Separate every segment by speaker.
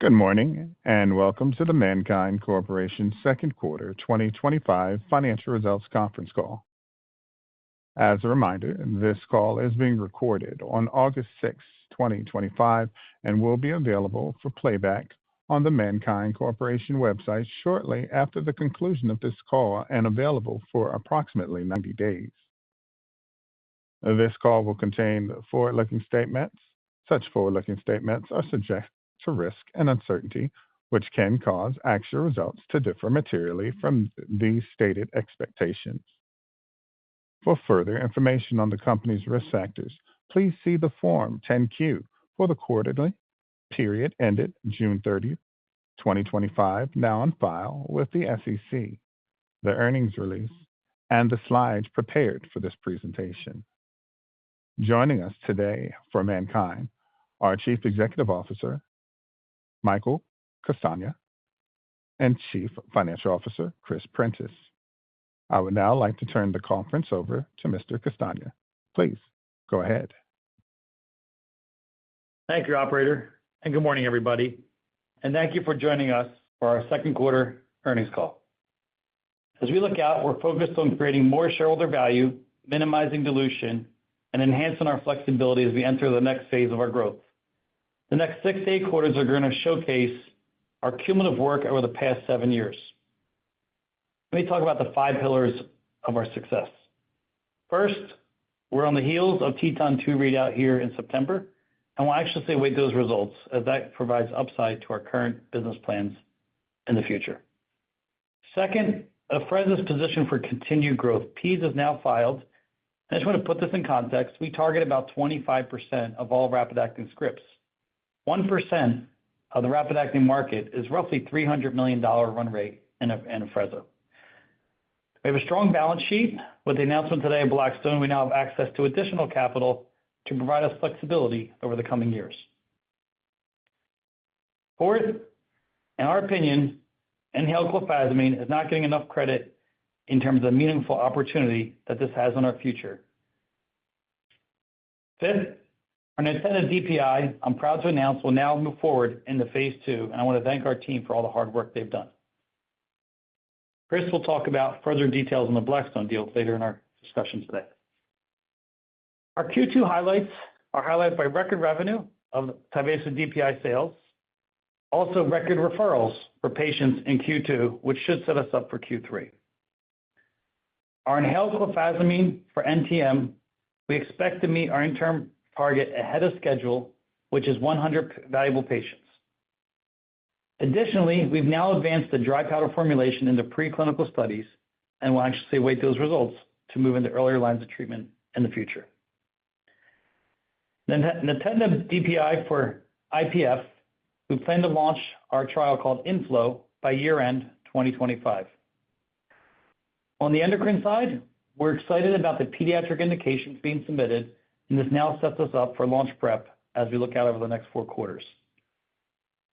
Speaker 1: Good morning, and welcome to the MannKind Corporation Second Quarter 2025 Financial Results Conference Call. As a reminder, this call is being recorded on August 6, 2025, and will be available for playback on the MannKind Corporation website shortly after the conclusion of this call and available for approximately 90 days. This call will contain forward-looking statements. Such forward-looking statements are subject to risk and uncertainty, which can cause actual results to differ materially from these stated expectations. For further information on the company's risk factors, please see the Form 10-Q for the quarterly period ended June 30, 2025, now on file with the SEC, the earnings release, and the slides prepared for this presentation. Joining us today for MannKind are Chief Executive Officer Michael Castagna and Chief Financial Officer Chris Prentiss. I would now like to turn the conference over to Mr. Castagna. Please go ahead.
Speaker 2: Thank you, Operator, and good morning, everybody. Thank you for joining us for our second quarter earnings call. As we look out, we're focused on creating more shareholder value, minimizing dilution, and enhancing our flexibility as we enter the next phase of our growth. The next 6 to 8 quarters are going to showcase our cumulative work over the past 7 years. Let me talk about the 5 pillars of our success. First, we're on the heels of Teton 2 readout here in September, and we'll actually await those results as that provides upside to our current business plans in the future. Second, Afrezza's position for continued growth. PEAS is now filed. I just want to put this in context. We target about 25% of all rapid-acting scripts. 1% of the rapid-acting market is roughly $300 million run rate in Afrezza. We have a strong balance sheet. With the announcement today of Blackstone, we now have access to additional capital to provide us flexibility over the coming years. Fourth, in our opinion, inhaled clofazimine is not getting enough credit in terms of the meaningful opportunity that this has on our future. Fifth, our nintedanib DPI, I'm proud to announce, will now move forward into phase 2, and I want to thank our team for all the hard work they've done. Chris will talk about further details on the Blackstone deal later in our discussion today. Our Q2 highlights are highlighted by record revenue of Tyvaso DPI sales, also record referrals for patients in Q2, which should set us up for Q3. Our inhaled clofazimine for NTM, we expect to meet our interim target ahead of schedule, which is 100 valuable patients. Additionally, we've now advanced the dry powder formulation into preclinical studies, and we'll actually await those results to move into earlier lines of treatment in the future. Nintedanib DPI for IPF, we plan to launch our trial called Inflow by year-end 2025. On the endocrine side, we're excited about the pediatric indications being submitted, and this now sets us up for launch prep as we look out over the next 4 quarters.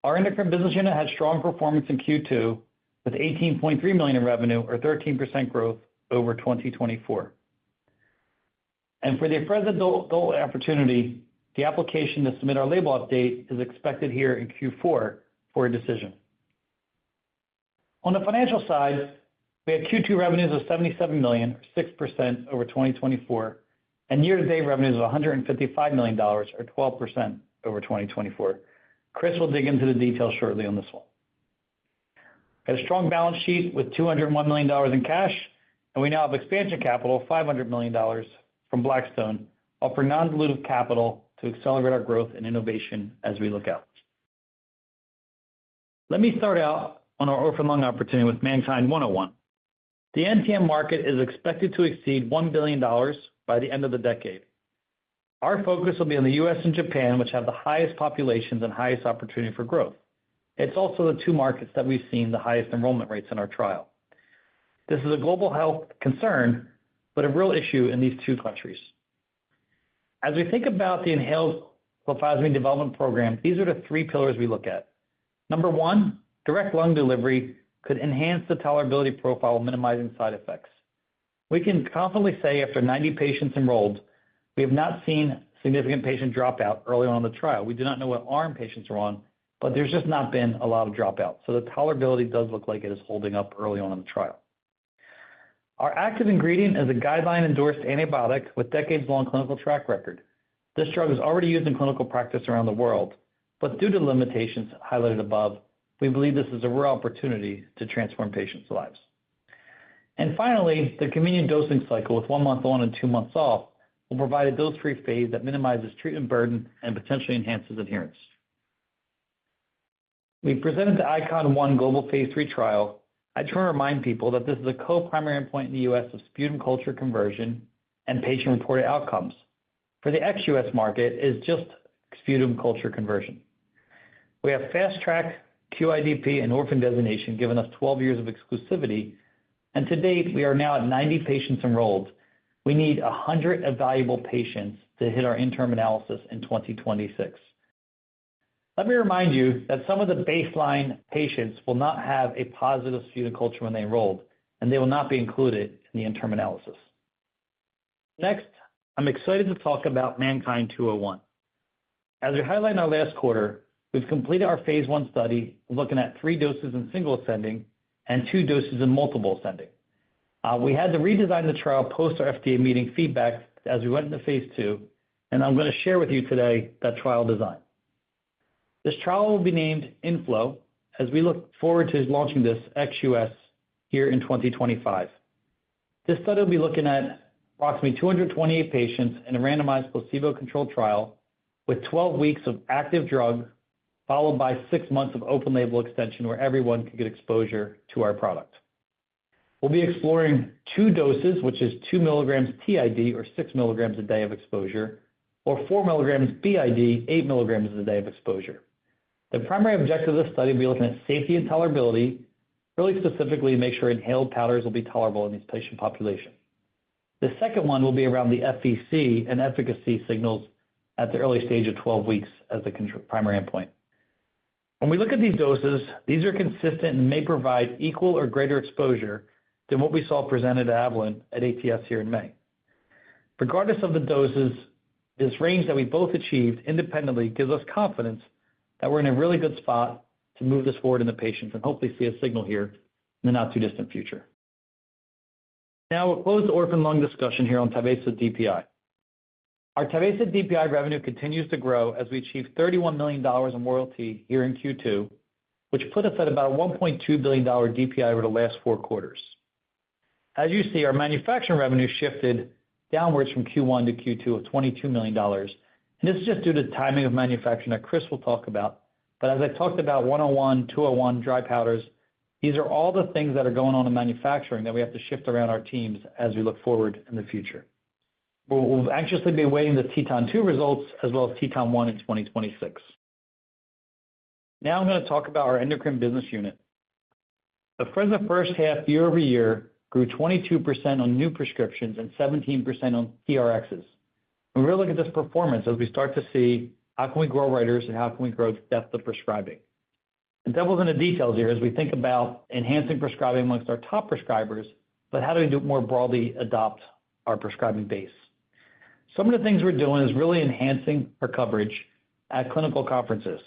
Speaker 2: Our endocrine business unit had strong performance in Q2 with $18.3 million in revenue, or 13% growth over 2024. For the Afrezza adult opportunity, the application to submit our label update is expected here in Q4 for a decision. On the financial side, we had Q2 revenues of $77 million, or 6% over 2024, and year-to-date revenues of $155 million, or 12% over 2024. Chris will dig into the details shortly on this one. We had a strong balance sheet with $201 million in cash, and we now have expansion capital of $500 million from Blackstone, offering non-dilutive capital to accelerate our growth and innovation as we look out. Let me start out on our orphan lung opportunity with MannKind 101. The NTM market is expected to exceed $1 billion by the end of the decade. Our focus will be on the U.S. and Japan, which have the highest populations and highest opportunity for growth. It's also the 2 markets that we've seen the highest enrollment rates in our trial. This is a global health concern, but a real issue in these 2 countries. As we think about the inhaled clofazimine development program, these are the 3 pillars we look at. Number 1, direct lung delivery could enhance the tolerability profile, minimizing side effects. We can confidently say after 90 patients enrolled, we have not seen significant patient dropout early on in the trial. We do not know what arm patients are on, but there's just not been a lot of dropout. So the tolerability does look like it is holding up early on in the trial. Our active ingredient is a guideline-endorsed antibiotic with decades-long clinical track record. This drug is already used in clinical practice around the world, but due to limitations highlighted above, we believe this is a real opportunity to transform patients' lives. And finally, the convenient dosing cycle with 1 month on and 2 months off will provide a dose-free phase that minimizes treatment burden and potentially enhances adherence. We presented the ICON-1 global phase 3 trial. I just want to remind people that this is a co-primary endpoint in the U.S. of sputum culture conversion and patient-reported outcomes. For the ex-U.S. market, it is just sputum culture conversion. We have fast-track QIDP and orphan designation giving us 12 years of exclusivity, and to date, we are now at 90 patients enrolled. We need 100 evaluable patients to hit our interim analysis in 2026. Let me remind you that some of the baseline patients will not have a positive sputum culture when they enrolled, and they will not be included in the interim analysis. Next, I'm excited to talk about MannKind 201. As we highlighted in our last quarter, we've completed our phase 1 study looking at 3 doses in single ascending and 2 doses in multiple ascending. We had to redesign the trial post our FDA meeting feedback as we went into phase 2, and I'm going to share with you today that trial design. This trial will be named INFLOW as we look forward to launching this ex-US here in 2025. This study will be looking at approximately 228 patients in a randomized placebo-controlled trial with 12 weeks of active drug followed by 6 months of open-label extension where everyone can get exposure to our product. We'll be exploring 2 doses, which is 2 milligrams TID or 6 milligrams a day of exposure, or 4 milligrams BID, 8 milligrams a day of exposure. The primary objective of this study will be looking at safety and tolerability, really specifically to make sure inhaled powders will be tolerable in this patient population. The second one will be around the FVC and efficacy signals at the early stage of 12 weeks as the primary endpoint. When we look at these doses, these are consistent and may provide equal or greater exposure than what we saw presented at Avalon at ATS here in May. Regardless of the doses, this range that we both achieved independently gives us confidence that we're in a really good spot to move this forward in the patients and hopefully see a signal here in the not-too-distant future. Now we'll close the orphan lung discussion here on Tyvaso DPI. Our Tyvaso DPI revenue continues to grow as we achieve $31 million in royalty here in Q2, which put us at about a $1.2 billion DPI over the last 4 quarters. As you see, our manufacturing revenue shifted downwards from Q1 to Q2 of $22 million. And this is just due to the timing of manufacturing that Chris will talk about. But as I talked about 101, 201, dry powders, these are all the things that are going on in manufacturing that we have to shift around our teams as we look forward in the future. We'll anxiously be awaiting the Teton 2 results as well as Teton 1 in 2026. Now I'm going to talk about our endocrine business unit. Afrezza first half year over year grew 22% on new prescriptions and 17% on TRXs. We really look at this performance as we start to see how can we grow writers and how can we grow depth of prescribing. The devil's in the details here as we think about enhancing prescribing amongst our top prescribers, but how do we more broadly adopt our prescribing base? Some of the things we're doing is really enhancing our coverage at clinical conferences.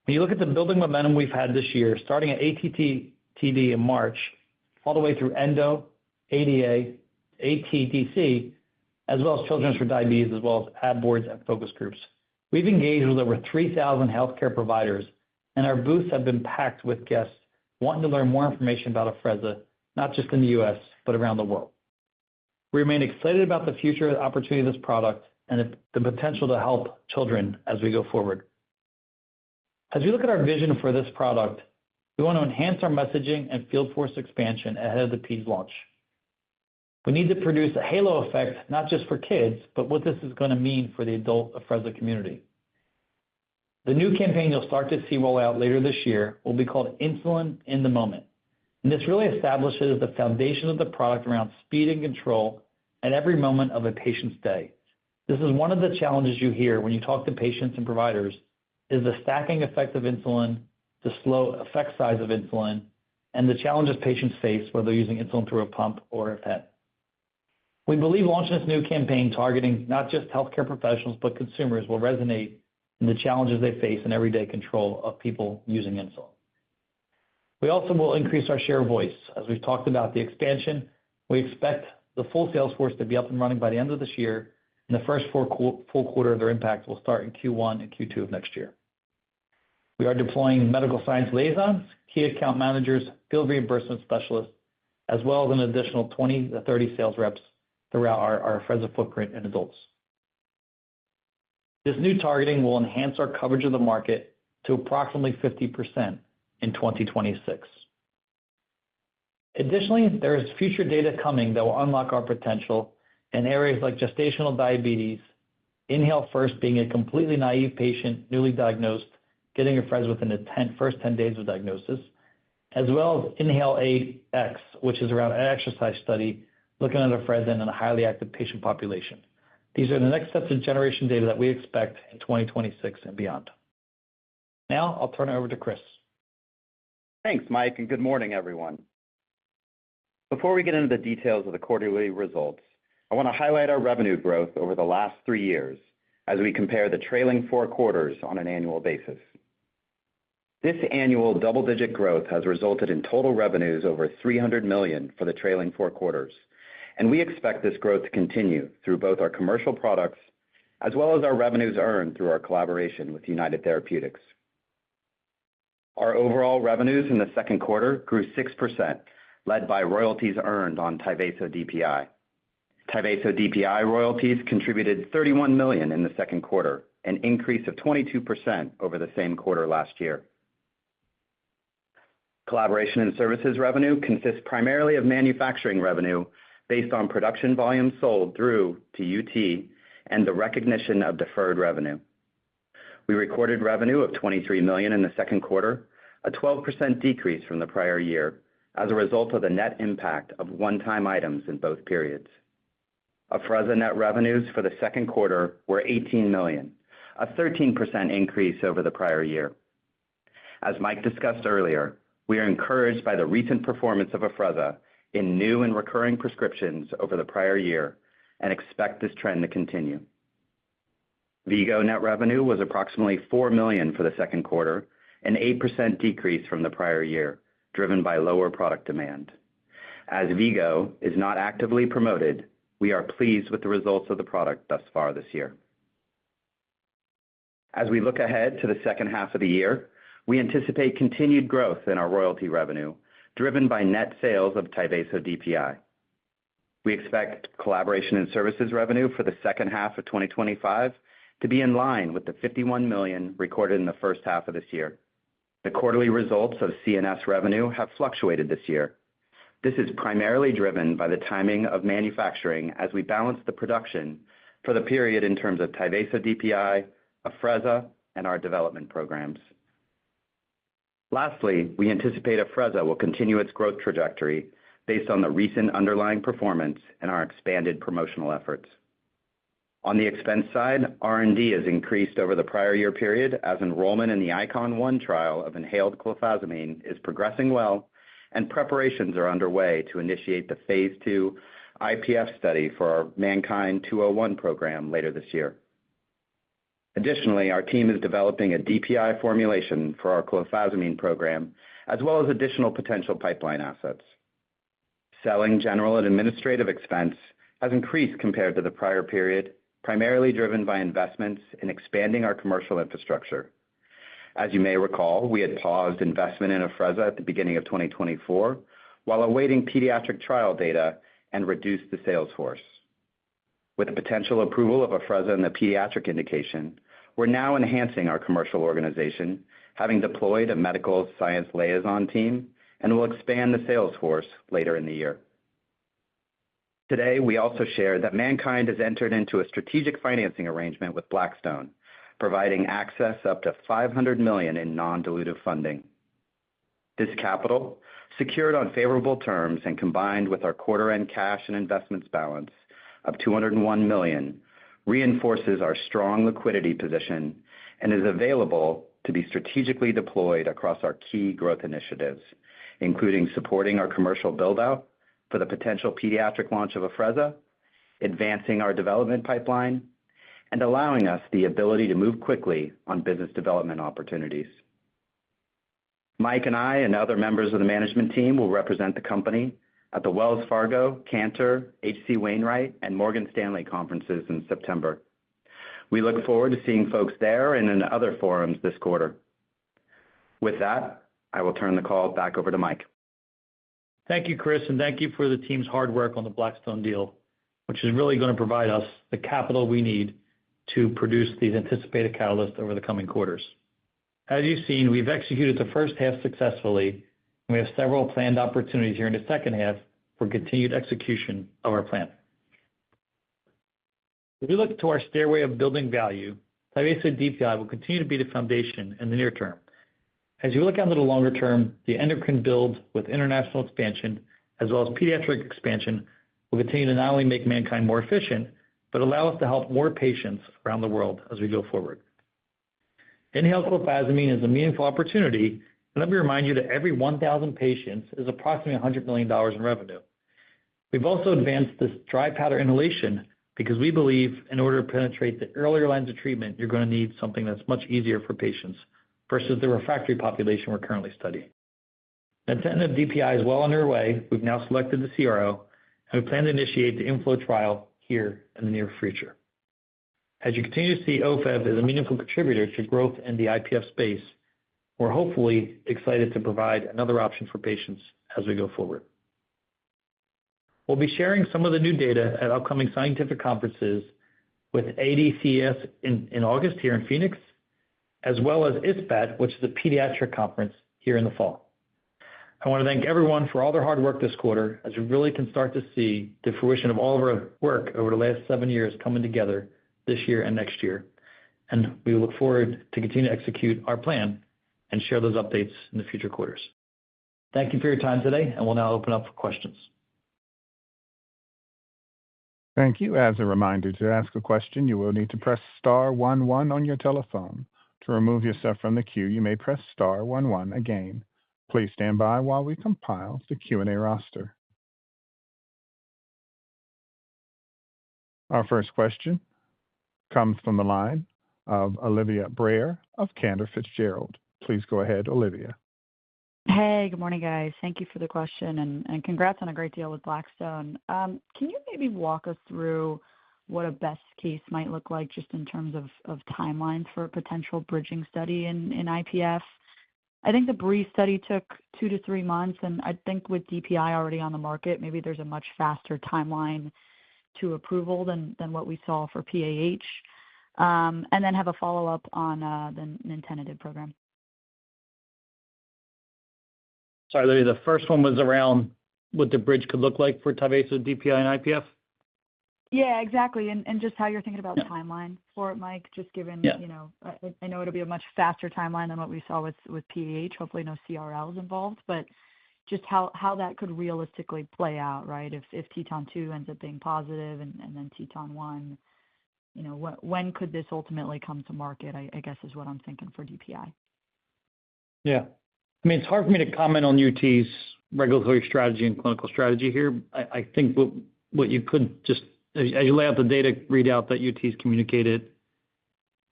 Speaker 2: When you look at the building momentum we've had this year, starting at ATTD in March, all the way through Endo, ADA, ATDC, as well as Children's for Diabetes, as well as ad boards and focus groups. We've engaged with over 3,000 healthcare providers, and our booths have been packed with guests wanting to learn more information about Afrezza, not just in the U.S., but around the world. We remain excited about the future opportunity of this product and the potential to help children as we go forward. As we look at our vision for this product, we want to enhance our messaging and field force expansion ahead of the PEDS launch. We need to produce a halo effect, not just for kids, but what this is going to mean for the adult Afrezza community. The new campaign you'll start to see roll out later this year will be called Insulin in the Moment. And this really establishes the foundation of the product around speed and control at every moment of a patient's day. This is one of the challenges you hear when you talk to patients and providers is the stacking effect of insulin, the slow effect size of insulin, and the challenges patients face whether they're using insulin through a pump or a pen. We believe launching this new campaign targeting not just healthcare professionals but consumers will resonate and the challenges they face in everyday control of people using insulin. We also will increase our share of voice. As we've talked about the expansion, we expect the full sales force to be up and running by the end of this year, and the first full quarter of their impact will start in Q1 and Q2 of next year. We are deploying medical science liaisons, key account managers, field reimbursement specialists, as well as an additional 20 to 30 sales reps throughout our Afrezza footprint in adults. This new targeting will enhance our coverage of the market to approximately 50% in 2026. Additionally, there is future data coming that will unlock our potential in areas like gestational diabetes, InHale1st being a completely naive patient, newly diagnosed, getting Afrezza within the first 10 days of diagnosis, as well as InHale8X, which is around an exercise study looking at Afrezza in a highly active patient population. These are the next sets of generation data that we expect in 2026 and beyond. Now, I'll turn it over to Chris.
Speaker 3: Thanks, Mike, and good morning, everyone. Before we get into the details of the quarterly results, I want to highlight our revenue growth over the last 3 years as we compare the trailing 4 quarters on an annual basis. This annual double-digit growth has resulted in total revenues over $300 million for the trailing 4 quarters, and we expect this growth to continue through both our commercial products as well as our revenues earned through our collaboration with United Therapeutics. Our overall revenues in the second quarter grew 6%, led by royalties earned on Tyvaso DPI. Tyvaso DPI royalties contributed $31 million in the second quarter, an increase of 22% over the same quarter last year. Collaboration and services revenue consists primarily of manufacturing revenue based on production volume sold through to UT and the recognition of deferred revenue. We recorded revenue of $23 million in the second quarter, a 12% decrease from the prior year as a result of the net impact of one-time items in both periods. Afrezza net revenues for the second quarter were $18 million, a 13% increase over the prior year. As Mike discussed earlier, we are encouraged by the recent performance of Afrezza in new and recurring prescriptions over the prior year and expect this trend to continue. V-Go net revenue was approximately $4 million for the second quarter, an 8% decrease from the prior year, driven by lower product demand. As V-Go is not actively promoted, we are pleased with the results of the product thus far this year. As we look ahead to the second half of the year, we anticipate continued growth in our royalty revenue, driven by net sales of Tyvaso DPI. We expect collaboration and services revenue for the second half of 2025 to be in line with the $51 million recorded in the first half of this year. The quarterly results of CNS revenue have fluctuated this year. This is primarily driven by the timing of manufacturing as we balance the production for the period in terms of Tyvaso DPI, Afrezza, and our development programs. Lastly, we anticipate Afrezza will continue its growth trajectory based on the recent underlying performance and our expanded promotional efforts. On the expense side, R&D has increased over the prior year period as enrollment in the ICON-1 trial of inhaled clofazimine is progressing well, and preparations are underway to initiate the phase 2 IPF study for our MannKind 201 program later this year. Additionally, our team is developing a DPI formulation for our clofazimine program, as well as additional potential pipeline assets. Selling, general, and administrative expense has increased compared to the prior period, primarily driven by investments in expanding our commercial infrastructure. As you may recall, we had paused investment in Afrezza at the beginning of 2024 while awaiting pediatric trial data and reduced the sales force. With the potential approval of Afrezza in the pediatric indication, we're now enhancing our commercial organization, having deployed a medical science liaison team, and will expand the sales force later in the year. Today, we also shared that MannKind has entered into a strategic financing arrangement with Blackstone, providing access up to $500 million in non-dilutive funding. This capital, secured on favorable terms and combined with our quarter-end cash and investments balance of $201 million, reinforces our strong liquidity position and is available to be strategically deployed across our key growth initiatives, including supporting our commercial build-out for the potential pediatric launch of Afrezza, advancing our development pipeline, and allowing us the ability to move quickly on business development opportunities. Mike and I and other members of the management team will represent the company at the Wells Fargo, Cantor, H.C. Wainwright, and Morgan Stanley conferences in September. We look forward to seeing folks there and in other forums this quarter. With that, I will turn the call back over to Mike.
Speaker 2: Thank you, Chris, and thank you for the team's hard work on the Blackstone deal, which is really going to provide us the capital we need to produce these anticipated catalysts over the coming quarters. As you've seen, we've executed the first half successfully, and we have several planned opportunities here in the second half for continued execution of our plan. If we look to our stairway of building value, Tyvaso DPI will continue to be the foundation in the near term. As you look out to the longer term, the endocrine build with international expansion as well as pediatric expansion will continue to not only make MannKind more efficient, but allow us to help more patients around the world as we go forward. Inhaled clofazimine is a meaningful opportunity, and let me remind you that every 1,000 patients is approximately $100 million in revenue. We've also advanced this dry powder inhalation because we believe in order to penetrate the earlier lines of treatment, you're going to need something that's much easier for patients versus the refractory population we're currently studying. Nintedanib DPI is well underway. We've now selected the CRO, and we plan to initiate the inflow trial here in the near future. As you continue to see OFEV as a meaningful contributor to growth in the IPF space, we're hopefully excited to provide another option for patients as we go forward. We'll be sharing some of the new data at upcoming scientific conferences with ADCS in August here in Phoenix, as well as ISPAT, which is a pediatric conference here in the fall. I want to thank everyone for all their hard work this quarter, as we really can start to see the fruition of all of our work over the last 7 years coming together this year and next year. And we look forward to continue to execute our plan and share those updates in the future quarters. Thank you for your time today, and we'll now open up for questions.
Speaker 1: Thank you. As a reminder, to ask a question, you will need to press star 11 on your telephone. To remove yourself from the queue, you may press star 11 again. Please stand by while we compile the Q&A roster. Our first question comes from the line of Olivia Brayer of Cantor Fitzgerald. Please go ahead, Olivia.
Speaker 4: Hey, good morning, guys. Thank you for the question, and congrats on a great deal with Blackstone. Can you maybe walk us through what a best case might look like just in terms of timelines for a potential bridging study in IPF? I think the BREEZE study took 2 to 3 months, and I think with DPI already on the market, maybe there's a much faster timeline to approval than what we saw for PAH. And then have a follow-up on the nintedanib program.
Speaker 2: Sorry, Olivia, the first one was around what the bridge could look like for Tyvaso DPI and IPF?
Speaker 4: Yeah, exactly. And just how you're thinking about timeline for it, Mike, just given, I know it'll be a much faster timeline than what we saw with PAH, hopefully no CRLs involved, but just how that could realistically play out, right? If Teton 2 ends up being positive and then Teton 1, when could this ultimately come to market, I guess is what I'm thinking for DPI.
Speaker 2: Yeah. I mean, it's hard for me to comment on UT's regulatory strategy and clinical strategy here. I think what you could just, as you lay out the data readout that UT's communicated,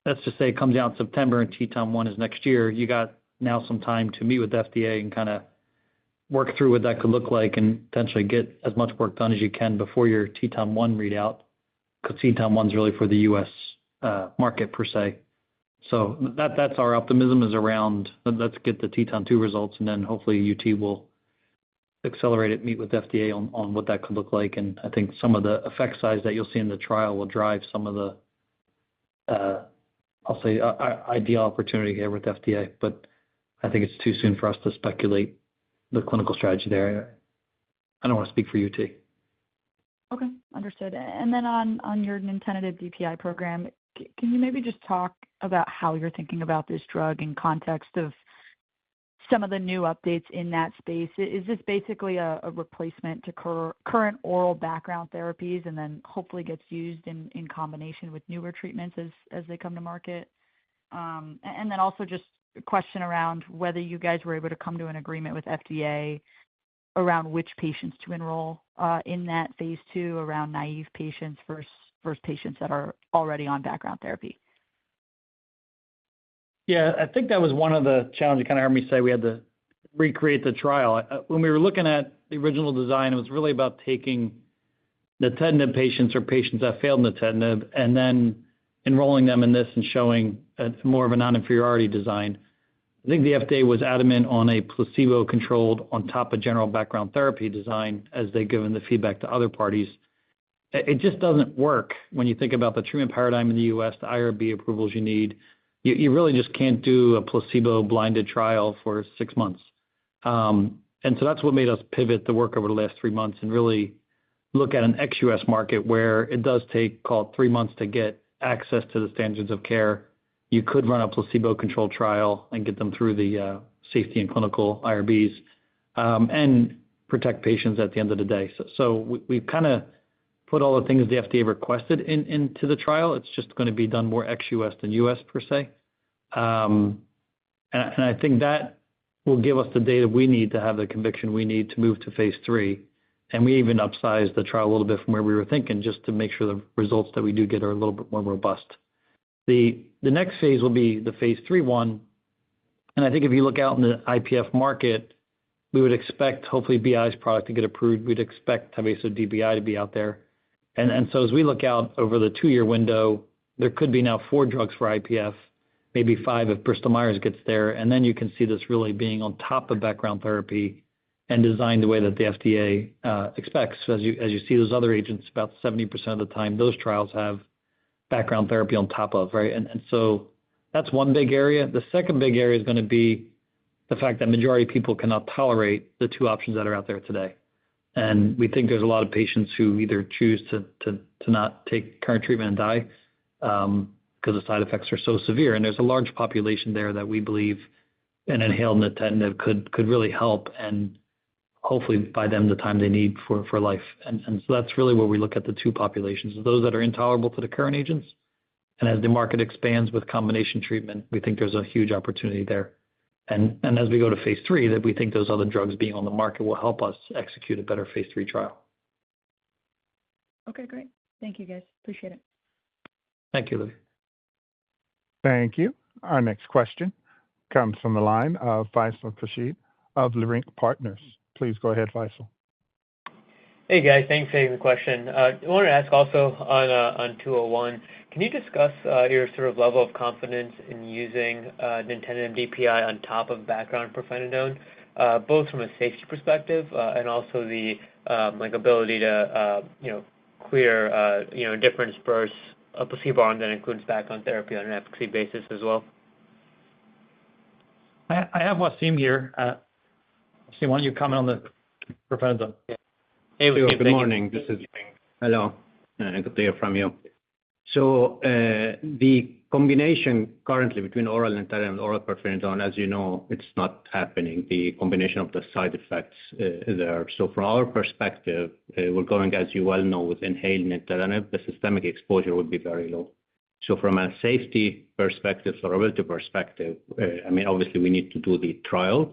Speaker 2: let's just say it comes out in September and Teton 1 is next year, you got now some time to meet with the FDA and kind of work through what that could look like and potentially get as much work done as you can before your Teton 1 readout, because Teton 1 is really for the U.S. Market per se. So that's our optimism is around, let's get the Teton 2 results, and then hopefully UT will accelerate it, meet with FDA on what that could look like. And I think some of the effect size that you'll see in the trial will drive some of the, I'll say, ideal opportunity here with FDA. But I think it's too soon for us to speculate the clinical strategy there. I don't want to speak for UT.
Speaker 4: Okay, understood. And then on your nintedanib DPI program, can you maybe just talk about how you're thinking about this drug in context of some of the new updates in that space? Is this basically a replacement to current oral background therapies and then hopefully gets used in combination with newer treatments as they come to market? And then also just a question around whether you guys were able to come to an agreement with FDA around which patients to enroll in that phase 2, around naive patients versus versus patients that are already on background therapy?
Speaker 2: Yeah, I think that was one of the challenges. You kind of heard me say we had to recreate the trial. When we were looking at the original design, it was really about taking nintedanib patients or patients that failed nintedanib and then enrolling them in this and showing more of a non-inferiority design. I think the FDA was adamant on a placebo-controlled on top of general background therapy design as they've given the feedback to other parties. It just doesn't work when you think about the treatment paradigm in the U.S., the IRB approvals you need. You really just can't do a placebo-blinded trial for 6 months. And so that's what made us pivot the work over the last 3 months and really look at an ex-US market where it does take, call it 3 months to get access to the standards of care. You could run a placebo-controlled trial and get them through the safety and clinical IRBs and protect patients at the end of the day. So we've kind of put all the things the FDA requested into the trial. It's just going to be done more ex-US than US per se. And I think that will give us the data we need to have the conviction we need to move to phase 3. And we even upsized the trial a little bit from where we were thinking just to make sure the results that we do get are a little bit more robust. The next phase will be the phase 3 one. And I think if you look out in the IPF market, we would expect hopefully BI's product to get approved. We'd expect Tyvaso DPI to be out there. And so as we look out over the 2-year window, there could be now 4 drugs for IPF, maybe 5 if Bristol Myers gets there. And then you can see this really being on top of background therapy and designed the way that the FDA expects. As you see those other agents, about 70% of the time, those trials have background therapy on top of, right? And so that's one big area. The second big area is going to be the fact that majority of people cannot tolerate the 2 options that are out there today. And we think there's a lot of patients who either choose to not take current treatment and die because the side effects are so severe. And there's a large population there that we believe an inhaled nintedanib could really help and hopefully buy them the time they need for life. And so that's really where we look at the 2 populations, those that are intolerable to the current agents. And as the market expands with combination treatment, we think there's a huge opportunity there. And as we go to phase 3, that we think those other drugs being on the market will help us execute a better phase 3 trial.
Speaker 4: Okay, great. Thank you, guys. Appreciate it.
Speaker 2: Thank you, Olivia.
Speaker 1: Thank you. Our next question comes from the line of Faisal Khurshid of Leerink Partners. Please go ahead, Faisal.
Speaker 5: Hey, guys. Thanks for taking the question. I wanted to ask also on 201, can you discuss your sort of level of confidence in using nintedanib DPI on top of background pirfenidone, both from a safety perspective and also the ability to clear difference versus a placebo arm that includes background therapy on an efficacy basis as well?
Speaker 2: I have Wasim here. Wasim, why don't you comment on the pirfenidone?
Speaker 5: Yeah. Hey, Wasim,
Speaker 6: good morning. Hello. Good to hear from you. So the combination currently between oral nintedanib and oral pirfenidone, as you know, it's not happening. The combination of the side effects there. So from our perspective, we're going, as you well know, with inhaled nintedanib, the systemic exposure would be very low. So from a safety perspective, tolerability perspective, obviously we need to do the trial,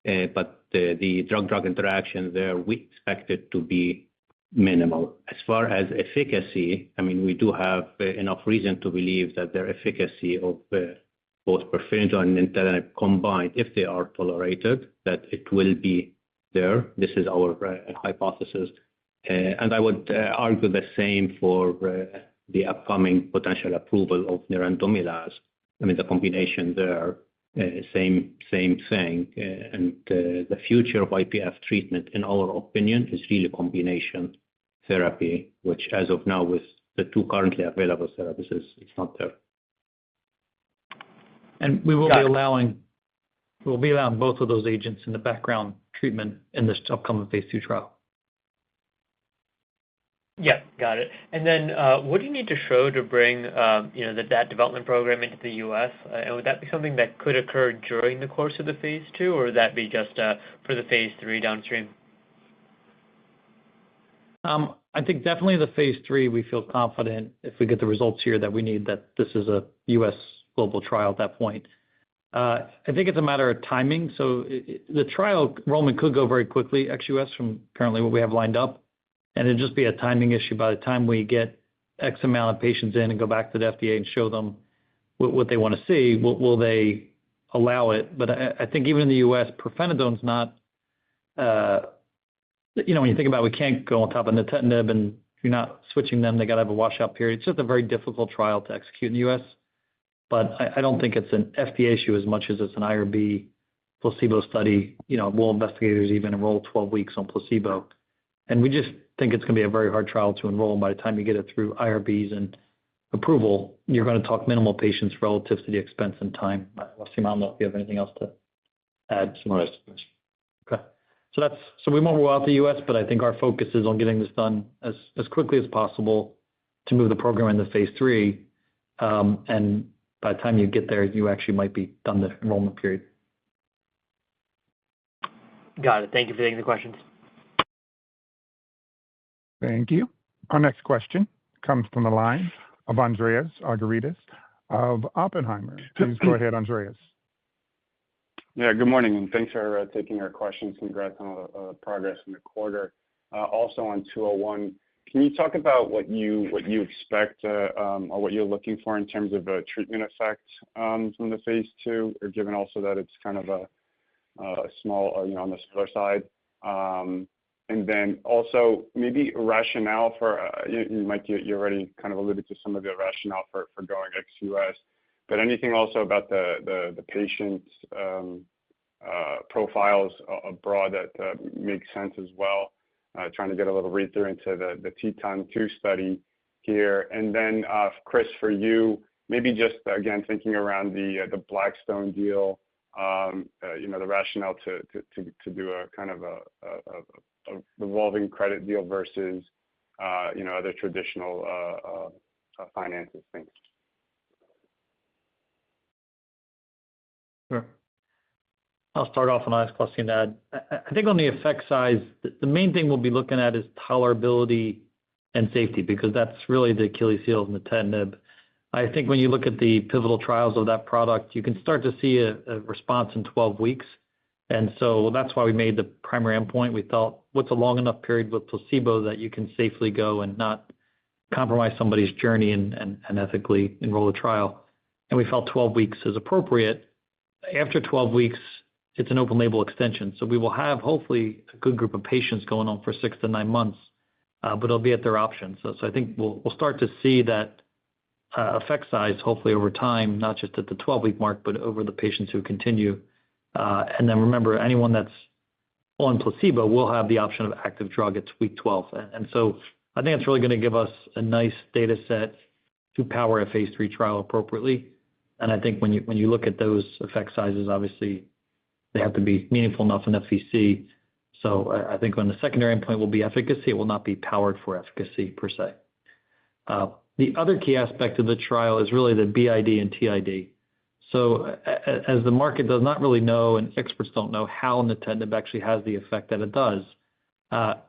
Speaker 6: but the drug-drug interaction there, we expect it to be minimal. As far as efficacy, we do have enough reason to believe that their efficacy of both pirfenidone and nintedanib combined, if they are tolerated, that it will be there. This is our hypothesis. And I would argue the same for the upcoming potential approval of nerandomilast. The combination there, same thing. And the future of IPF treatment, in our opinion, is really combination therapy, which as of now with the 2 currently available therapies, it's not there.
Speaker 2: And we will be allowing both of those agents in the background treatment in this upcoming phase 2 trial.
Speaker 5: Yeah, got it. And then what do you need to show to bring that development program into the U.S.? And would that be something that could occur during the course of the phase 2, or would that be just for the phase 3 downstream?
Speaker 2: I think definitely the phase 3, we feel confident if we get the results here that we need, that this is a U.S. global trial at that point. I think it's a matter of timing. So the trial enrollment could go very quickly, ex-U.S. from currently what we have lined up. And it'd just be a timing issue by the time we get X amount of patients in and go back to the FDA and show them what they want to see, will they allow it? But I think even in the U.S., pirfenidone's not, when you think about it, we can't go on top of nintedanib, and if you're not switching them, they got to have a washout period. It's just a very difficult trial to execute in the U.S., but I don't think it's an FDA issue as much as it's an IRB placebo study. Will investigators even enroll 12 weeks on placebo? And we just think it's going to be a very hard trial to enroll. And by the time you get it through IRBs and approval, you're going to talk minimal patients relative to the expense and time. Wasim, I don't know if you have anything else to add. Okay. So we won't roll out the U.S., but I think our focus is on getting this done as quickly as possible to move the program into phase 3. And by the time you get there, you actually might be done the enrollment period.
Speaker 5: Got it. Thank you for taking the questions.
Speaker 1: Thank you. Our next question comes from the line of Andreas Argyrides of Oppenheimer. Please go ahead, Andreas.
Speaker 7: Yeah, good morning, and thanks for taking our questions. Congrats on all the progress in the quarter. Also on 201, can you talk about what you expect or what you're looking for in terms of a treatment effect from the phase 2, or given also that it's kind of a small, on the smaller side? And then also maybe rationale for, Mike, you already kind of alluded to some of the rationale for going ex-US, but anything also about the patient profiles abroad that makes sense as well? Trying to get a little read through into the Teton 2 study here. And then Chris, for you, maybe just again thinking around the Blackstone deal, the rationale to do a kind of a revolving credit deal versus other traditional finances. Thanks.
Speaker 2: Sure. I'll start off and I'll ask Wasim to add. I think on the effect size, the main thing we'll be looking at is tolerability and safety, because that's really the Achilles heel of nintedanib. I think when you look at the pivotal trials of that product, you can start to see a response in 12 weeks. And so that's why we made the primary endpoint. We thought, what's a long enough period with placebo that you can safely go and not compromise somebody's journey and ethically enroll a trial? And we felt 12 weeks is appropriate. After 12 weeks, it's an open label extension. So we will have hopefully a good group of patients going on for 6 to 9 months, but it'll be at their option. So I think we'll start to see that effect size hopefully over time, not just at the 12-week mark, but over the patients who continue. And then remember, anyone that's on placebo will have the option of active drug at week 12. And so I think it's really going to give us a nice data set to power a phase 3 trial appropriately. And I think when you look at those effect sizes, obviously they have to be meaningful enough in FVC. So I think when the secondary endpoint will be efficacy, it will not be powered for efficacy per se. The other key aspect of the trial is really the BID and TID. So as the market does not really know and experts don't know how nintedanib actually has the effect that it does,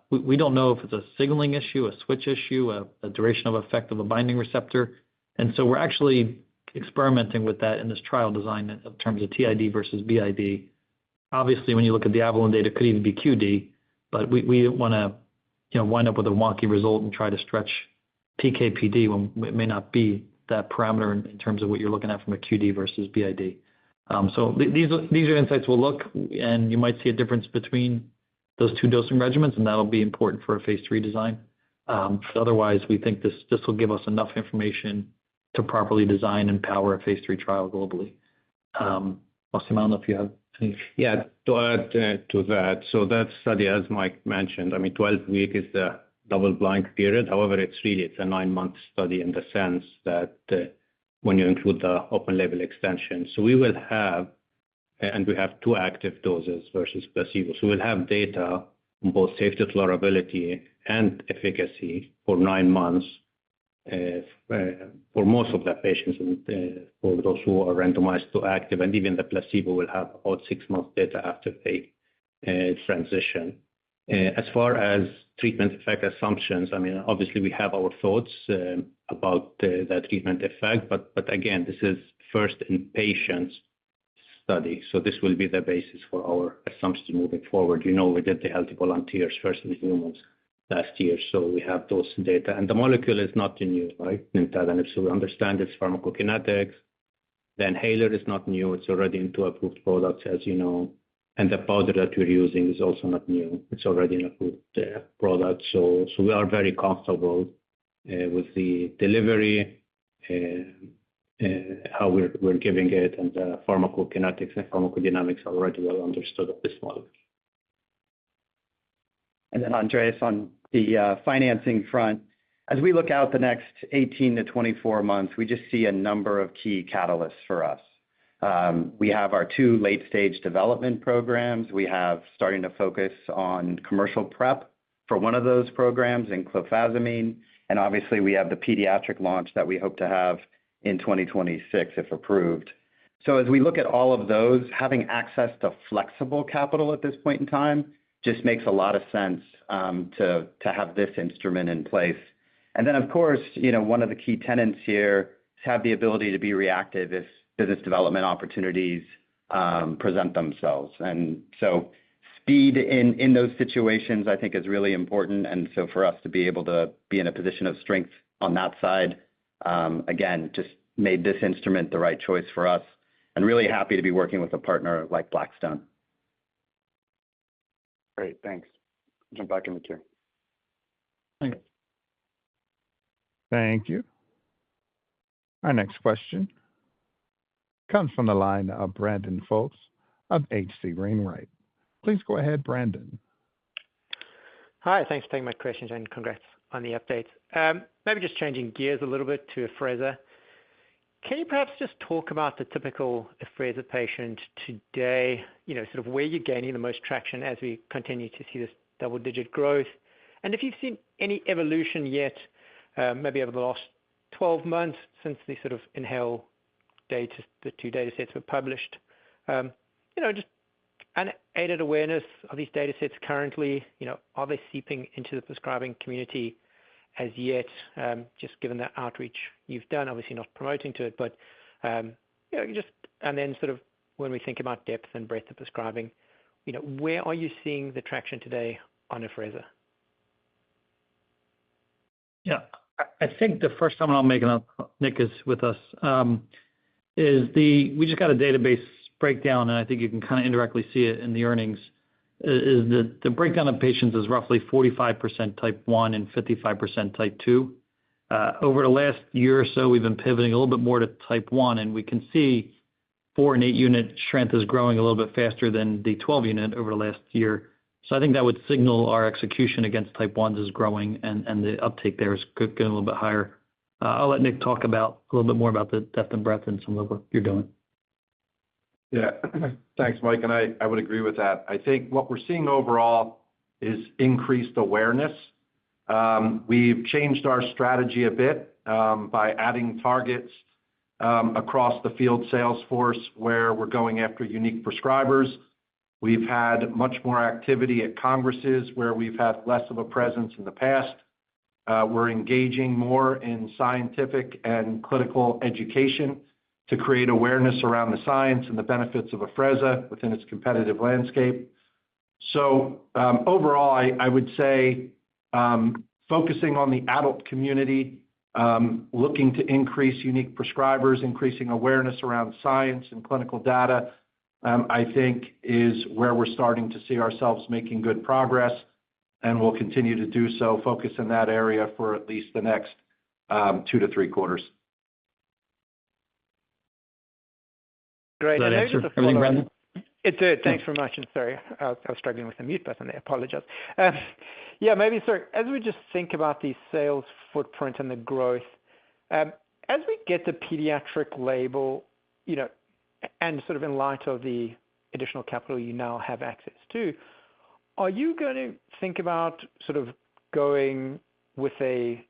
Speaker 2: we don't know if it's a signaling issue, a switch issue, a duration of effect of a binding receptor. And so we're actually experimenting with that in this trial design in terms of TID versus BID. Obviously, when you look at the Avalon data, it could even be QD, but we don't want to wind up with a wonky result and try to stretch PK/PD when it may not be that parameter in terms of what you're looking at from a QD versus BID. So these are insights we'll look, and you might see a difference between those two dosing regimens, and that'll be important for a phase 3 design. Otherwise, we think this will give us enough information to properly design and power a phase 3 trial globally. Wasim, I don't know if you have any.
Speaker 6: Yeah, to add to that, so that study, as Mike mentioned, 12-week is the double-blind period. However, it's a 9-month study in the sense that when you include the open-label extension. So we will have, and we have 2 active doses versus placebo. So we'll have data on both safety, tolerability, and efficacy for 9 months for most of the patients, and for those who are randomized to active, and even the placebo will have about 6 months data after they transition. As far as treatment effect assumptions, obviously we have our thoughts about the treatment effect, but again, this is first in patients study, so this will be the basis for our assumptions moving forward. We did the healthy volunteers first in humans, last year. So we have those data. And the molecule is not new, right? Nintedanib. So we understand its pharmacokinetics. The inhaler is not new. It's already into approved products, as you know. And the powder that we're using is also not new. It's already an approved product. So we are very comfortable with the delivery, how we're giving it, and the pharmacokinetics and pharmacodynamics are already well understood of this molecule.
Speaker 3: And then, Andreas, on the financing front, as we look out the next 18 to 24 months, we just see a number of key catalysts for us. We have our 2 late-stage development programs. We have starting to focus on commercial prep for one of those programs in clofazimine. And obviously, we have the pediatric launch that we hope to have in 2026, if approved. So as we look at all of those, having access to flexible capital at this point in time just makes a lot of sense to have this instrument in place. And then, of course, one of the key tenets here is have the ability to be reactive if business development opportunities present themselves. And so speed in those situations, I think, is really important. And so for us to be able to be in a position of strength on that side, again, just made this instrument the right choice for us, and really happy to be working with a partner like Blackstone.
Speaker 7: Great, thanks. Jump back in the queue.
Speaker 2: Okay.
Speaker 1: Thank you. Our next question comes from the line of Brandon Folkes of H.C. Wainwright. Please go ahead, Brandon.
Speaker 8: Hi, thanks for taking my questions and congrats on the updates. Maybe just changing gears a little bit to Afrezza. Can you perhaps just talk about the typical Afrezza patient today, sort of where you're gaining the most traction as we continue to see this double-digit growth? And if you've seen any evolution yet, maybe over the last 12 months since the sort of INHALE data, the 2 data sets were published, just unaided awareness of these data sets currently, are they seeping into the prescribing community as yet, just given the outreach you've done, obviously not promoting to it, but and then sort of when we think about depth and breadth of prescribing, where are you seeing the traction today on Afrezza?
Speaker 2: Yeah, I think the first comment I'll make, and Nick is with us, is we just got a database breakdown, and I think you can kind of indirectly see it in the earnings, is that the breakdown of patients is roughly 45% type 1 and 55% type 2. Over the last year or so, we've been pivoting a little bit more to type 1, and we can see 4 and 8 unit strength is growing a little bit faster than the 12 unit over the last year. So I think that would signal our execution against type 1s is growing, and the uptake there is getting a little bit higher. I'll let Nick talk about a little bit more about the depth and breadth and some of the work you're doing.
Speaker 9: Yeah, thanks, Mike, and I would agree with that. I think what we're seeing overall is increased awareness. We've changed our strategy a bit by adding targets across the field sales force where we're going after unique prescribers. We've had much more activity at congresses where we've had less of a presence in the past. We're engaging more in scientific and clinical education to create awareness around the science and the benefits of Afrezza within its competitive landscape. So overall, I would say focusing on the adult community, looking to increase unique prescribers, increasing awareness around science and clinical data, I think is where we're starting to see ourselves making good progress, and we'll continue to do so, focus in that area for at least the next 2 to 3 quarters.
Speaker 8: Great.
Speaker 2: Does that answer everything, Brandon?
Speaker 8: It did. Thanks very much. And sorry, I was struggling with the mute button there. I apologize. Yeah, maybe, sorry, as we just think about the sales footprint and the growth, as we get the pediatric label, and sort of in light of the additional capital you now have access to, are you going to think about sort of going with a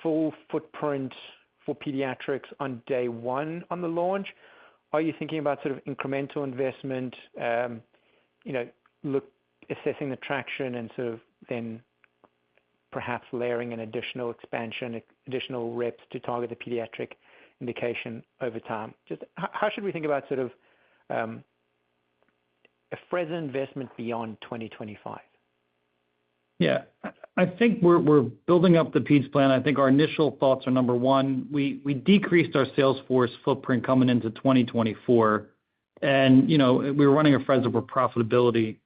Speaker 8: full footprint for pediatrics on day 1 on the launch? Are you thinking about sort of incremental investment, assessing the traction and sort of then perhaps layering an additional expansion, additional reps to target the pediatric indication over time? Just how should we think about sort of Afrezza investment beyond 2025?
Speaker 2: Yeah, I think we're building up the PEDS plan. I think our initial thoughts are, number one, we decreased our sales force footprint coming into 2024. And, we were running Afrezza for profitability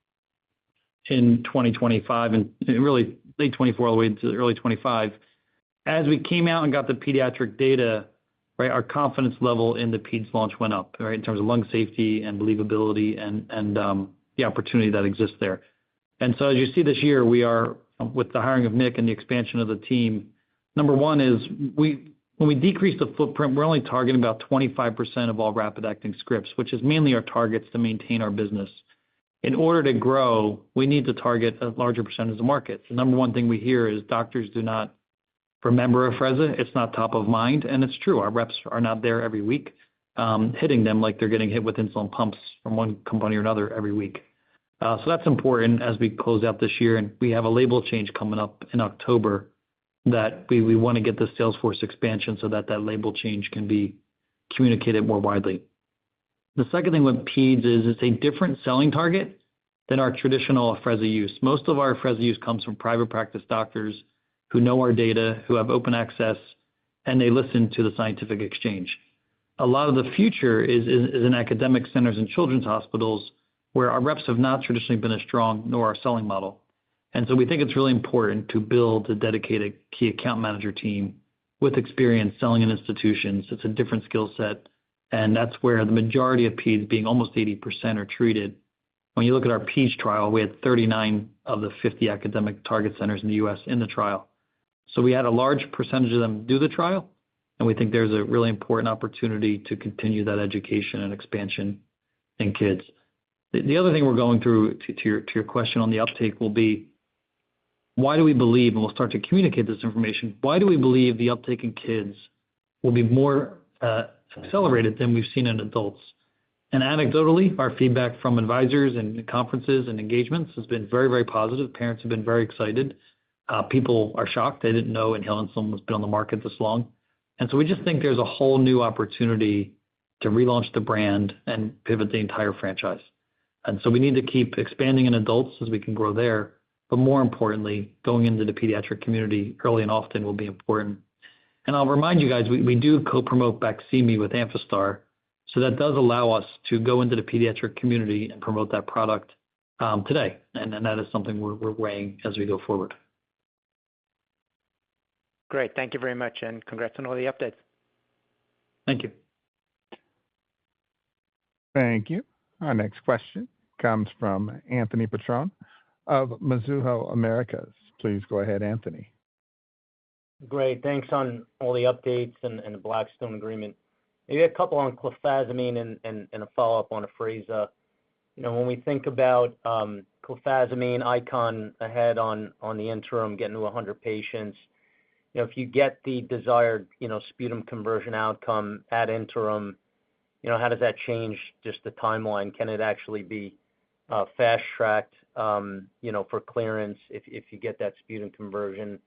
Speaker 2: in 2025 and really late 24 all the way into early 25. As we came out and got the pediatric data, right, our confidence level in the PEDS launch went up, right, in terms of lung safety and believability and the opportunity that exists there. And so as you see this year, we are, with the hiring of Nick and the expansion of the team, number one is when we decrease the footprint, we're only targeting about 25% of all rapid-acting scripts, which is mainly our targets to maintain our business. In order to grow, we need to target a larger percentage of the market. The number one thing we hear is doctors do not remember Afrezza. It's not top of mind, and it's true. Our reps are not there every week hitting them like they're getting hit with insulin pumps from one company or another every week. So that's important as we close out this year, and we have a label change coming up in October that we want to get the sales force expansion so that label change can be communicated more widely. The second thing with PEDS is it's a different selling target than our traditional Afrezza use. Most of our Afrezza use comes from private practice doctors who know our data, who have open access, and they listen to the scientific exchange. A lot of the future is in academic centers and children's hospitals where our reps have not traditionally been as strong, nor our selling model. And so we think it's really important to build a dedicated key account manager team with experience selling in institutions. It's a different skill set, and that's where the majority of PEDS, being almost 80%, are treated. When you look at our PEDS trial, we had 39 of the 50 academic target centers in the U.S. in the trial. So we had a large percentage of them do the trial, and we think there's a really important opportunity to continue that education and expansion in kids. The other thing we're going through, to your question on the uptake, will be why do we believe, and we'll start to communicate this information, why do we believe the uptake in kids will be more accelerated than we've seen in adults? And anecdotally, our feedback from advisors and conferences and engagements has been very, very positive. Parents have been very excited. People are shocked. They didn't know inhaled insulin was been on the market this long. And so we just think there's a whole new opportunity to relaunch the brand and pivot the entire franchise. And so we need to keep expanding in adults as we can grow there. But more importantly, going into the pediatric community early and often will be important. And I'll remind you guys, we do co-promote Baqsimi with Amphastar. So that does allow us to go into the pediatric community and promote that product today. And that is something we're weighing as we go forward.
Speaker 8: Great. Thank you very much, and congrats on all the updates.
Speaker 2: Thank you.
Speaker 1: Thank you. Our next question comes from Anthony Petrone of Mizuho Americas. Please go ahead, Anthony.
Speaker 10: Great. Thanks on all the updates and the Blackstone agreement. Maybe a couple on clofazimine and a follow-up on Afrezza. When we think about clofazimine, ICON ahead on the interim, getting to 100 patients, if you get the desired, sputum conversion outcome at interim, how does that change just the timeline? Can it actually be fast-tracked, for clearance if you get that sputum conversion?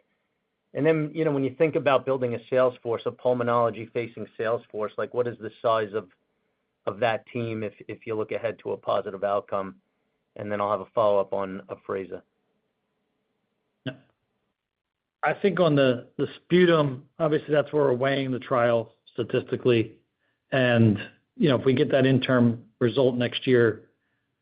Speaker 10: And then, when you think about building a sales force, a pulmonology-facing sales force, like what is the size of that team if you look ahead to a positive outcome? And then I'll have a follow-up on Afrezza.
Speaker 2: I think on the sputum, obviously that's where we're weighing the trial statistically. And, if we get that interim result next year,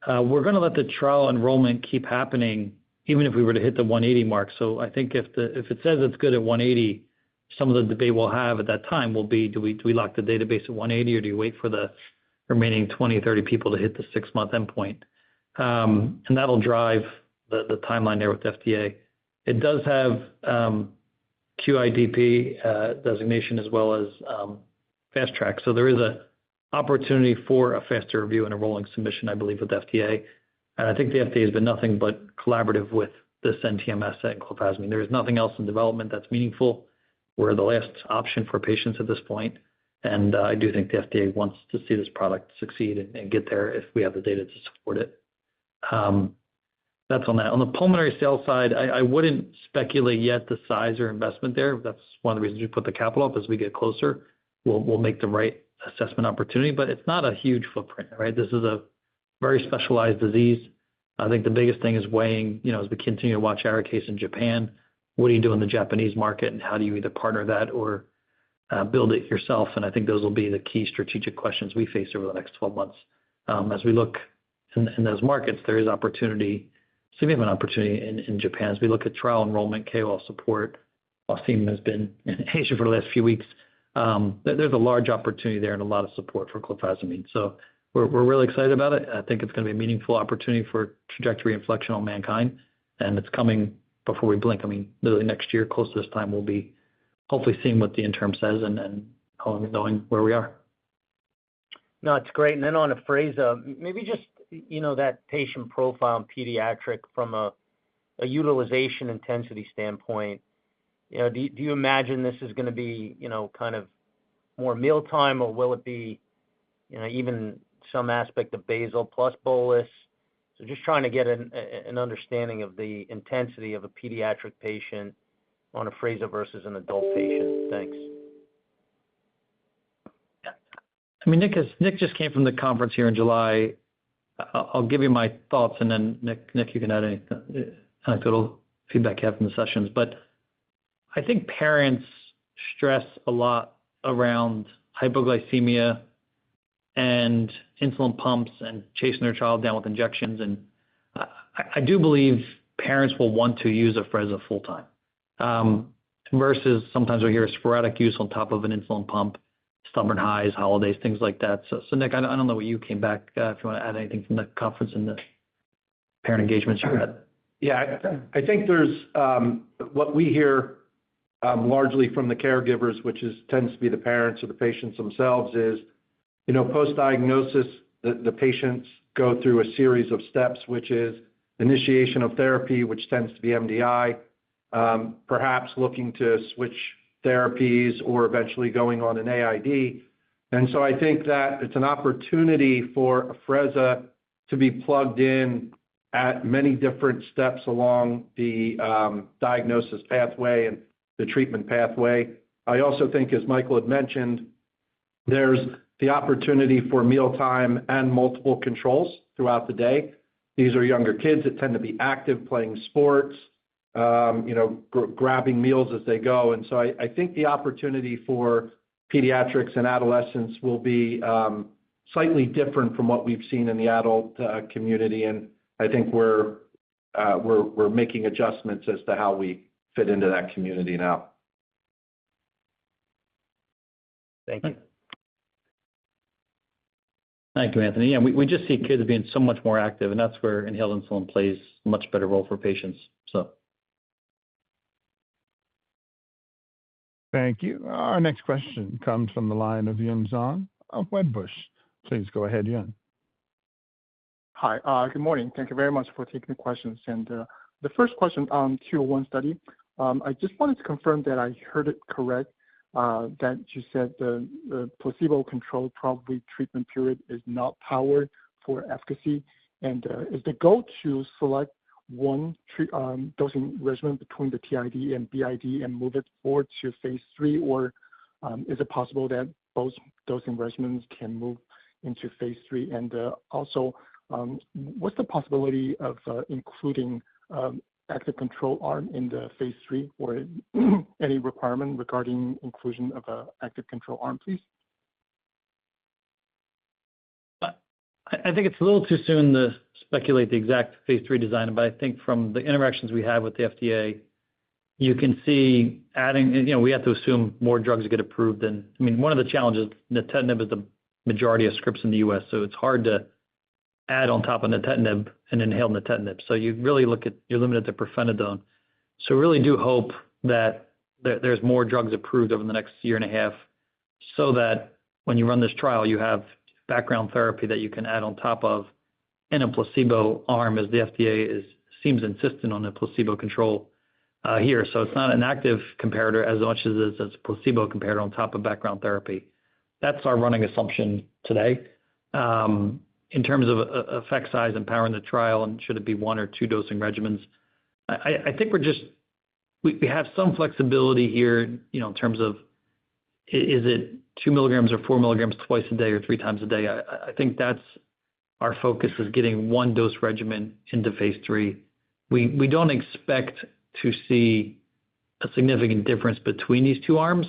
Speaker 2: we're going to let the trial enrollment keep happening even if we were to hit the 180 mark. So I think if it says it's good at 180, some of the debate we'll have at that time will be, do we lock the database at 180 or do you wait for the remaining 20, 30 people to hit the 6-month endpoint? And that'll drive the timeline there with FDA. It does have QIDP designation as well as fast track. So there is a opportunity for a faster review and a rolling submission, I believe, with FDA. And I think the FDA has been nothing but collaborative with this NTM asset and clofazimine. There is nothing else in development that's meaningful. We're the last option for patients at this point. And I do think the FDA wants to see this product succeed and get there if we have the data to support it. That's on that. On the pulmonary sales side, I wouldn't speculate yet the size or investment there. That's one of the reasons we put the capital up. As we get closer, we'll make the right assessment opportunity, but it's not a huge footprint, right? This is a very specialized disease.
Speaker 11: I think the biggest thing is weighing, as we continue to watch our case in Japan, what do you do in the Japanese market, and how do you either partner that or build it yourself? And I think those will be the key strategic questions we face over the next 12 months. As we look in those markets, there is significant opportunity in Japan. As we look at trial enrollment, KOL support, Wasim has been in Asia for the last few weeks. There's a large opportunity there and a lot of support for clofazimine. So we're really excited about it. I think it's going to be a meaningful opportunity for trajectory inflection on MannKind, and it's coming before we blink. I mean, literally next year, close to this time, we'll be hopefully seeing what the interim says and knowing where we are.
Speaker 10: No, it's great. And then on Afrezza, maybe just, that patient profile in pediatric from a utilization intensity standpoint, do you imagine this is going to be, kind of more mealtime, or will it be, even some aspect of basal plus bolus? So just trying to get an understanding of the intensity of a pediatric patient on Afrezza versus an adult patient. Thanks.
Speaker 11: I mean, Nick just came from the conference here in July. I'll give you my thoughts, and then Nick, you can add any anecdotal feedback you have from the sessions. But I think parents stress a lot around hypoglycemia and insulin pumps and chasing their child down with injections. And I do believe parents will want to use Afrezza full time, versus sometimes we hear sporadic use on top of an insulin pump, stubborn highs, holidays, things like that. So Nick, I don't know what you came back, if you want to add anything from the conference and the parent engagements you had.
Speaker 9: Yeah, I think there's what we hear largely from the caregivers, which tends to be the parents or the patients themselves, is, post-diagnosis, the patients go through a series of steps, which is initiation of therapy, which tends to be MDI, perhaps looking to switch therapies or eventually going on an AID. And so I think that it's an opportunity for Afrezza to be plugged in at many different steps along the diagnosis pathway and the treatment pathway. I also think, as Michael had mentioned, there's the opportunity for mealtime and multiple controls throughout the day. These are younger kids that tend to be active, playing sports, grabbing meals as they go. And so I think the opportunity for pediatrics and adolescents will be slightly different from what we've seen in the adult community. And I think we're making adjustments as to how we fit into that community now.
Speaker 10: Thank you.
Speaker 11: Thank you, Anthony. Yeah, we just see kids being so much more active, and that's where inhaled insulin plays a much better role for patients. So.
Speaker 1: Thank you. Our next question comes from the line of Yun Zhong of Wedbush. Please go ahead, Yun.
Speaker 12: Hi, good morning. Thank you very much for taking the questions. And the first question on 201 study, I just wanted to confirm that I heard it correct, that you said the placebo-controlled probably treatment period is not powered for efficacy. And is the goal to select one dosing regimen between the TID and BID and move it forward to phase 3, or is it possible that both dosing regimens can move into phase 3? And also, what's the possibility of including active control arm in the phase 3, or any requirement regarding inclusion of an active control arm, please?
Speaker 11: I think it's a little too soon to speculate the exact phase 3 design, but I think from the interactions we have with the FDA, you can see adding, we have to assume more drugs get approved. And I mean, one of the challenges, nintedanib is the majority of scripts in the U.S., so it's hard to add on top of nintedanib and inhaled nintedanib. So you really you're limited to pirfenidone. So really do hope that there's more drugs approved over the next year and a half, so that when you run this trial, you have background therapy that you can add on top of, in a placebo arm, as the FDA seems insistent on a placebo control here. So it's not an active comparator as much as it's a placebo comparator on top of background therapy. That's our running assumption today. In terms of effect size and power in the trial, and should it be 1 or 2 dosing regimens, I think we have some flexibility here, in terms of, is it 2 milligrams or 4 milligrams twice a day or 3 times a day? I think that's our focus is getting one dose regimen into phase 3. We don't expect to see a significant difference between these two arms,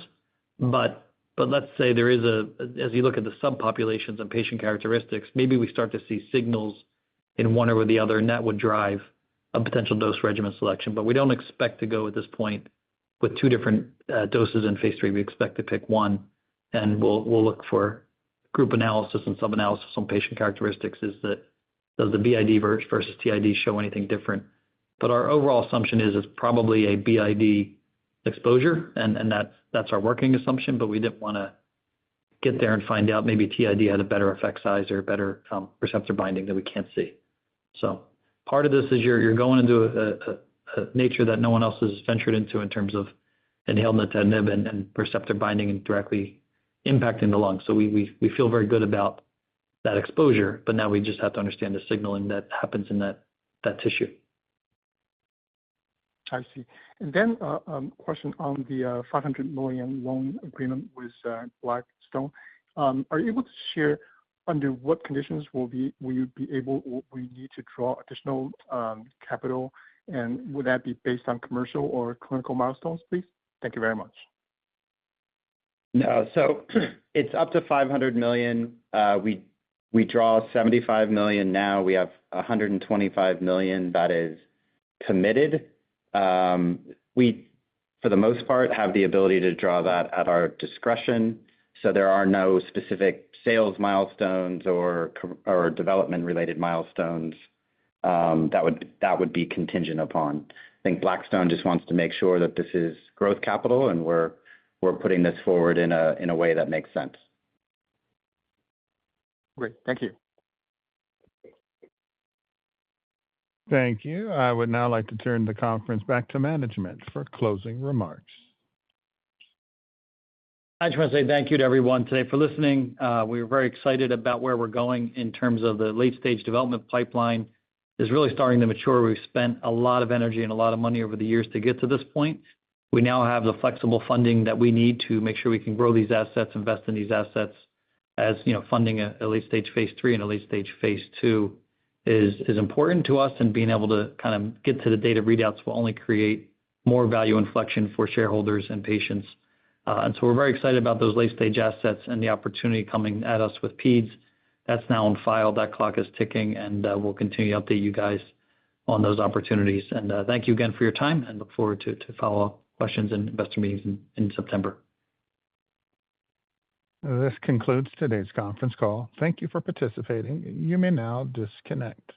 Speaker 11: but let's say there is as you look at the subpopulations and patient characteristics, maybe we start to see signals in one or the other, and that would drive a potential dose regimen selection. But we don't expect to go at this point with two different doses in phase 3. We expect to pick one, and we'll look for group analysis and sub-analysis on patient characteristics. Does the BID versus TID show anything different? But our overall assumption is it's probably a BID exposure, and that's our working assumption, but we didn't want to get there and find out maybe TID had a better effect size or better receptor binding that we can't see. So part of this is you're going into a nature that no one else has ventured into in terms of inhaled nintedanib and receptor binding and directly impacting the lungs. So we feel very good about that exposure, but now we just have to understand the signaling that happens in that tissue.
Speaker 12: I see. And then question on the $500 million loan agreement with Blackstone. Are you able to share under what conditions will you need to draw additional capital, and would that be based on commercial or clinical milestones, please? Thank you very much.
Speaker 3: No, so it's up to $500 million. We draw $75 million now. We have $125 million that is committed. We, for the most part, have the ability to draw that at our discretion. So there are no specific sales milestones or development-related milestones that would be contingent upon. I think Blackstone just wants to make sure that this is growth capital, and we're putting this forward in a way that makes sense.
Speaker 12: Great, thank you.
Speaker 1: Thank you. I would now like to turn the conference back to management for closing remarks.
Speaker 11: I just want to say thank you to everyone today for listening. We're very excited about where we're going in terms of the late-stage development pipeline is really starting to mature. We've spent a lot of energy and a lot of money over the years to get to this point. We now have the flexible funding that we need to make sure we can grow these assets, invest in these assets, as funding a late-stage phase 3 and a late-stage phase 2 is important to us, and being able to kind of get to the data readouts will only create more value inflection for shareholders and patients. And so we're very excited about those late-stage assets and the opportunity coming at us with PEDS. That's now on file. That clock is ticking, and we'll continue to update you guys on those opportunities. And thank you again for your time, and look forward to follow-up questions and investor meetings in September.
Speaker 1: This concludes today's conference call. Thank you for participating. You may now disconnect.